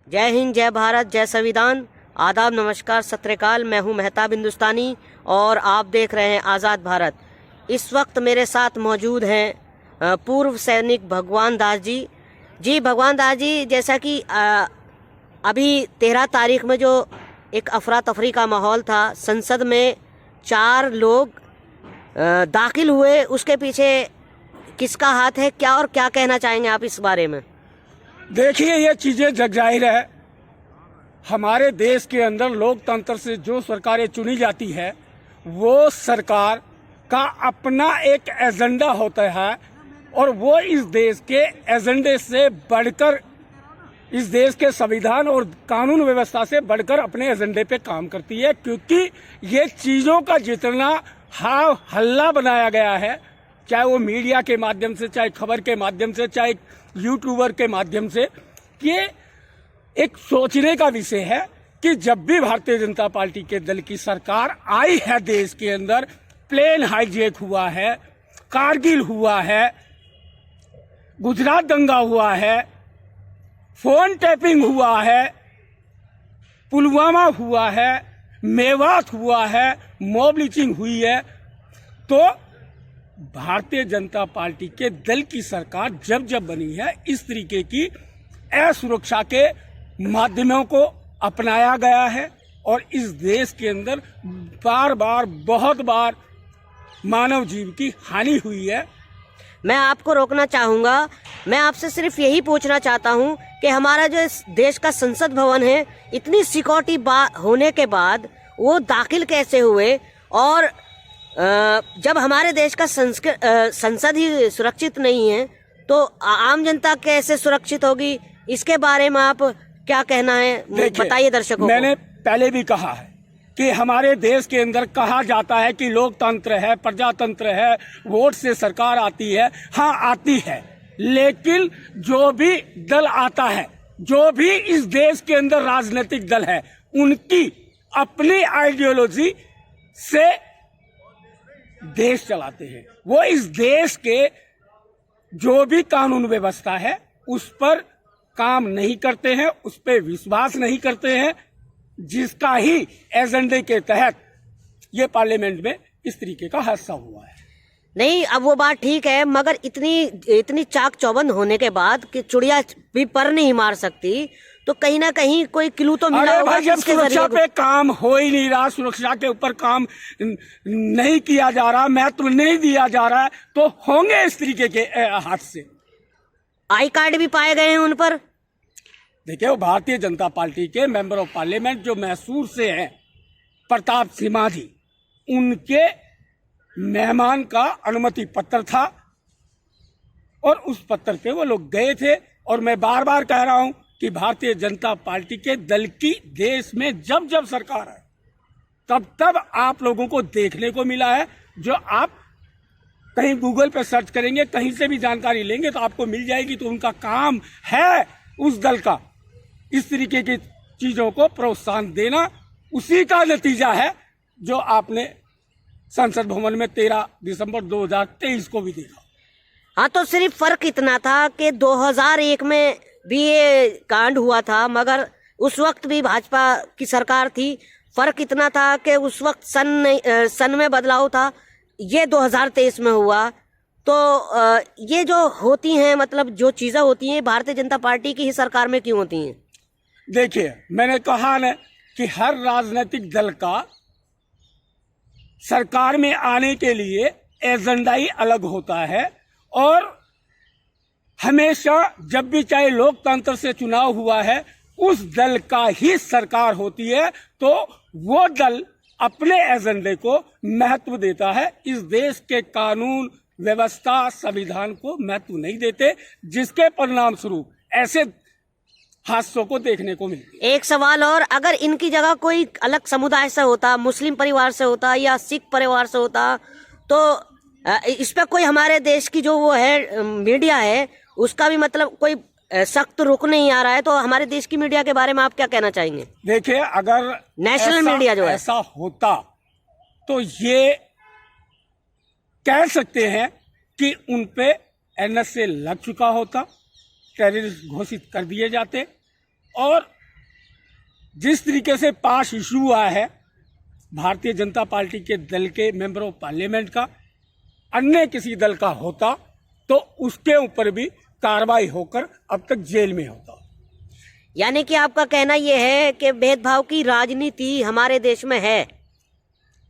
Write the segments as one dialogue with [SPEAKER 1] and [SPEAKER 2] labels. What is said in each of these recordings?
[SPEAKER 1] जय हिंद, जय भारत, जय संविधान। आदाब, नमस्कार, सत श्री अकाल। मैं हूं मेहताब हिंदुस्तानी और आप देख रहे हैं आज़ाद भारत। इस वक्त मेरे साथ मौजूद हैं पूर्व सैनिक भगवान दास जी। जी भगवान दास जी, जैसा कि अभी 13 तारीख में जो एक अफरा तफरी का माहौल था, संसद में 4 लोग दाखिल हुए, उसके पीछे किसका हाथ है, क्या और क्या कहना चाहेंगे आप इस बारे में?
[SPEAKER 2] देखिए, ये चीजें जग जाहिर है। हमारे देश के अंदर लोकतंत्र से जो सरकारें चुनी जाती है, वो सरकार का अपना एक एजेंडा होता है और वो इस देश के एजेंडे से बढ़कर, इस देश के संविधान और कानून व्यवस्था से बढ़कर अपने एजेंडे पे काम करती है। क्योंकि ये चीजों का जितना हल्ला बनाया गया है, चाहे वो मीडिया के माध्यम से, चाहे खबर के माध्यम से, चाहे यूट्यूबर के माध्यम से, ये एक सोचने का विषय है कि जब भी भारतीय जनता पार्टी के दल की सरकार आई है, देश के अंदर प्लेन हाईजैक हुआ है, कारगिल हुआ है, गुजरात दंगा हुआ है, फोन टैपिंग हुआ है, पुलवामा हुआ है, मेवात हुआ है, मॉब लिंचिंग हुई है, तो भारतीय जनता पार्टी के दल की सरकार जब जब बनी है, इस तरीके की असुरक्षा के माध्यमों को अपनाया गया है और इस देश के अंदर बार बार, बहुत बार मानव जीव की हानि हुई है।
[SPEAKER 1] मैं आपको रोकना चाहूँगा। मैं आपसे सिर्फ यही पूछना चाहता हूँ कि हमारा जो इस देश का संसद भवन है, इतनी सिक्योरिटी होने के बाद वो दाखिल कैसे हुए? और जब हमारे देश का संसद ही सुरक्षित नहीं है, तो आम जनता कैसे सुरक्षित होगी? इसके बारे में आप क्या कहना है, बताइए दर्शकों को।
[SPEAKER 2] मैंने पहले भी कहा है कि हमारे देश के अंदर कहा जाता है कि लोकतंत्र है, प्रजातंत्र है, वोट से सरकार आती है। हाँ, आती है, लेकिन जो भी दल आता है, जो भी इस देश के अंदर राजनीतिक दल है, उनकी अपनी आइडियोलॉजी से देश चलाते हैं। वो इस देश के जो भी कानून व्यवस्था है, उस पर काम नहीं करते हैं, उस पर विश्वास नहीं करते हैं, जिसका ही एजेंडे के तहत ये पार्लियामेंट में इस तरीके का हादसा हुआ है।
[SPEAKER 1] नहीं, अब वो बात ठीक है, मगर इतनी चाक चौबंद होने के बाद कि चिड़िया भी पर नहीं मार सकती, तो कहीं ना कहीं कोई क्लू तो मिला होगा।
[SPEAKER 2] जब सुरक्षा पे काम हो ही नहीं रहा, सुरक्षा के ऊपर काम नहीं किया जा रहा, महत्व नहीं दिया जा रहा है, तो होंगे इस तरीके के हादसे।
[SPEAKER 1] आई कार्ड भी पाए गए हैं उन पर।
[SPEAKER 2] देखिए, वो भारतीय जनता पार्टी के मेंबर ऑफ पार्लियामेंट जो मैसूर से हैं, प्रताप सिम्हा जी, उनके मेहमान का अनुमति पत्र था और उस पत्र पे वो लोग गए थे। और मैं बार बार कह रहा हूं कि भारतीय जनता पार्टी के दल की देश में जब जब सरकार है, तब तब आप लोगों को देखने को मिला है। जो आप कहीं गूगल पे सर्च करेंगे, कहीं से भी जानकारी लेंगे तो आपको मिल जाएगी। तो उनका काम है उस दल का इस तरीके की चीजों को प्रोत्साहन देना। उसी का नतीजा है जो आपने संसद भवन में 13 दिसंबर 2023 को भी देखा।
[SPEAKER 1] हाँ, तो सिर्फ फर्क इतना था कि 2001 में भी ये कांड हुआ था, मगर उस वक्त भी भाजपा की सरकार थी। फर्क इतना था कि उस वक्त सन में बदलाव था, ये 2023 में हुआ। तो ये जो होती हैं, मतलब जो चीजें होती हैं, भारतीय जनता पार्टी की ही सरकार में क्यों होती हैं?
[SPEAKER 2] देखिए, मैंने कहा ना कि हर राजनीतिक दल का सरकार में आने के लिए एजेंडा ही अलग होता है और हमेशा जब भी चाहे लोकतंत्र से चुनाव हुआ है, उस दल का ही सरकार होती है, तो वो दल अपने एजेंडे को महत्व देता है। इस देश के कानून व्यवस्था, संविधान को महत्व नहीं देते, जिसके परिणाम स्वरूप ऐसे हादसों को देखने को मिलती है।
[SPEAKER 1] एक सवाल और, अगर इनकी जगह कोई अलग समुदाय से होता, मुस्लिम परिवार से होता या सिख परिवार से होता, तो इस पे कोई हमारे देश की जो वो है मीडिया है, उसका भी मतलब कोई सख्त रुख नहीं आ रहा है। तो हमारे देश की मीडिया के बारे में आप क्या कहना चाहेंगे?
[SPEAKER 2] देखिए, अगर
[SPEAKER 1] नेशनल मीडिया जो है
[SPEAKER 2] ऐसा होता तो ये कह सकते हैं कि उन पे एनएसए लग चुका होता, टेररिस्ट घोषित कर दिए जाते और जिस तरीके से पास इशू हुआ है भारतीय जनता पार्टी के दल के मेंबर ऑफ पार्लियामेंट का, अन्य किसी दल का होता तो उसके ऊपर भी कार्रवाई होकर अब तक जेल में होता।
[SPEAKER 1] यानी कि आपका कहना यह है कि भेदभाव की राजनीति हमारे देश में है।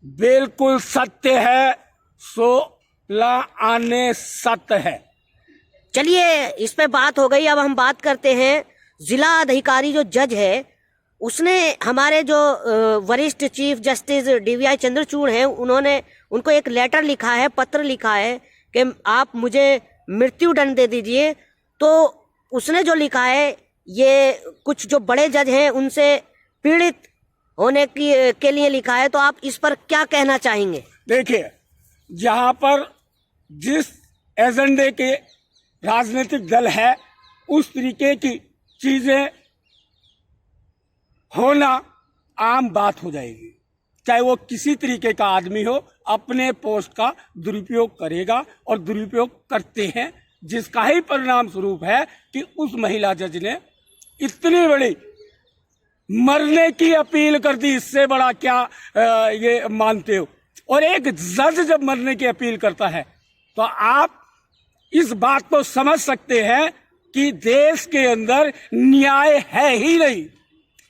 [SPEAKER 2] बिल्कुल सत्य है, 16 आने सत्य है।
[SPEAKER 1] चलिए, इस पे बात हो गई। अब हम बात करते हैं जिला अधिकारी जो जज है, उसने हमारे जो वरिष्ठ चीफ जस्टिस DVI चंद्रचूड़ हैं, उन्होंने उनको एक लेटर लिखा है, पत्र लिखा है कि आप मुझे मृत्यु दंड दे दीजिए। तो उसने जो लिखा है, ये कुछ जो बड़े जज हैं उनसे पीड़ित होने के लिए लिखा है। तो आप इस पर क्या कहना चाहेंगे?
[SPEAKER 2] देखिए, जहां पर जिस एजेंडे के राजनीतिक दल है उस तरीके की चीजें होना आम बात हो जाएगी। चाहे वो किसी तरीके का आदमी हो, अपने पोस्ट का दुरुपयोग करेगा और दुरुपयोग करते हैं, जिसका ही परिणाम स्वरूप है कि उस महिला जज ने इतनी बड़ी मरने की अपील कर दी। इससे बड़ा क्या ये मानते हो? और एक जज जब मरने की अपील करता है तो आप इस बात को समझ सकते हैं कि देश के अंदर न्याय है ही नहीं,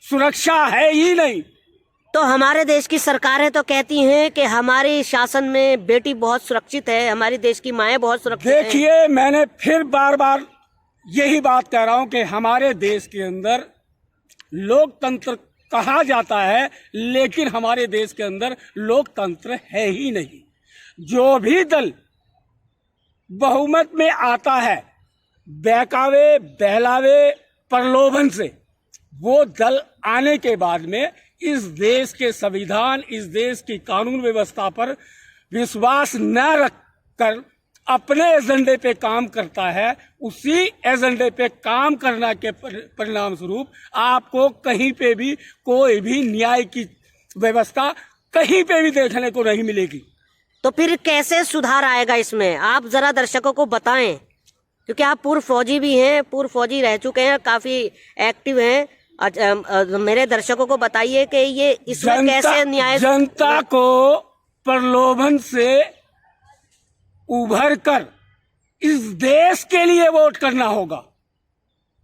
[SPEAKER 2] सुरक्षा है ही नहीं।
[SPEAKER 1] तो हमारे देश की सरकारें तो कहती हैं कि हमारे शासन में बेटी बहुत सुरक्षित है, हमारी देश की माएं बहुत सुरक्षित हैं।
[SPEAKER 2] देखिए, मैंने फिर बार बार यही बात कह रहा हूं कि हमारे देश के अंदर लोकतंत्र कहा जाता है, लेकिन हमारे देश के अंदर लोकतंत्र है ही नहीं। जो भी दल बहुमत में आता है, बहकावे बहलावे प्रलोभन से, वो दल आने के बाद में इस देश के संविधान, इस देश की कानून व्यवस्था पर विश्वास न रखकर अपने एजेंडे पे काम करता है। उसी एजेंडे पे काम करना के परिणाम स्वरूप आपको कहीं पे भी कोई भी न्याय की व्यवस्था कहीं पे भी देखने को नहीं मिलेगी।
[SPEAKER 1] तो फिर कैसे सुधार आएगा इसमें? आप जरा दर्शकों को बताएं, क्योंकि आप पूर्व फौजी भी हैं, पूर्व फौजी रह चुके हैं, काफी एक्टिव हैं। मेरे दर्शकों को बताइए कि ये इसमें कैसे न्याय।
[SPEAKER 2] जनता को प्रलोभन से उभर कर इस देश के लिए वोट करना होगा,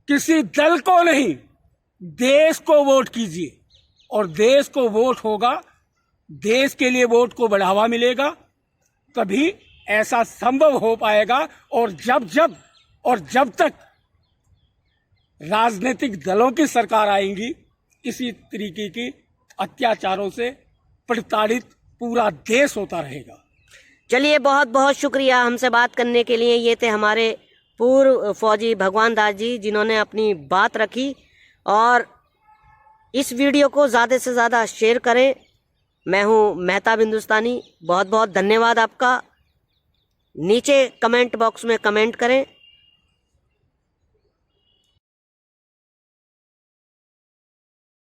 [SPEAKER 2] किसी दल को नहीं। देश को वोट कीजिए और देश को वोट होगा, देश के लिए वोट को बढ़ावा मिलेगा, तभी ऐसा संभव हो पाएगा। और जब तक राजनीतिक दलों की सरकार आएंगी, इसी तरीके की अत्याचारों से प्रताड़ित पूरा देश होता रहेगा।
[SPEAKER 1] चलिए, बहुत बहुत शुक्रिया हमसे बात करने के लिए। ये थे हमारे पूर्व फौजी भगवान दास जी, जिन्होंने अपनी बात रखी। और इस वीडियो को ज़्यादा से ज़्यादा शेयर करें। मैं हूँ मेहताब हिंदुस्तानी, बहुत बहुत धन्यवाद आपका। नीचे कमेंट बॉक्स में कमेंट करें।